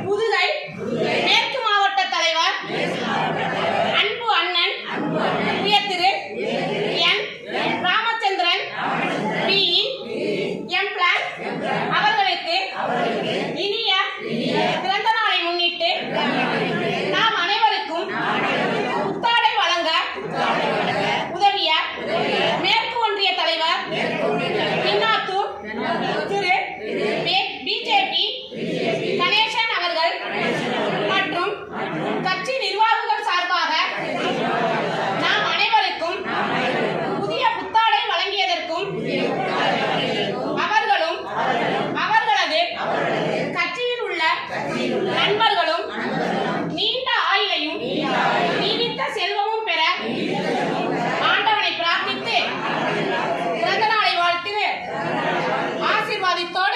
புதுகை மேற்கு மாவட்ட தலைவர் அன்பு அண்ணன் திரு என் ராமச்சந்திரன் அவர்களுக்கு இனிய பிறந்த நாளை முன்னிட்டு நாம் அனைவருக்கும் புத்தாடை வழங்க உதவிய மேற்கு ஒன்றிய தலைவர் இன்னாத்தூர் திரு பிஜேபி கணேசன் அவர்கள் மற்றும் கட்சி நிர்வாகிகள் சார்பாக நாம் அனைவருக்கும் புதிய புத்தாடை வழங்கியதற்கும் அவர்களும் அவர்களது கட்சியில் உள்ள நண்பர்களும் நீண்ட ஆயுளையும் நீடித்த செல்வமும் பெற ஆண்டவனை பிரார்த்தித்து பிறந்த நாளை வாழ்த்து ஆசீர்வாதத்தோடு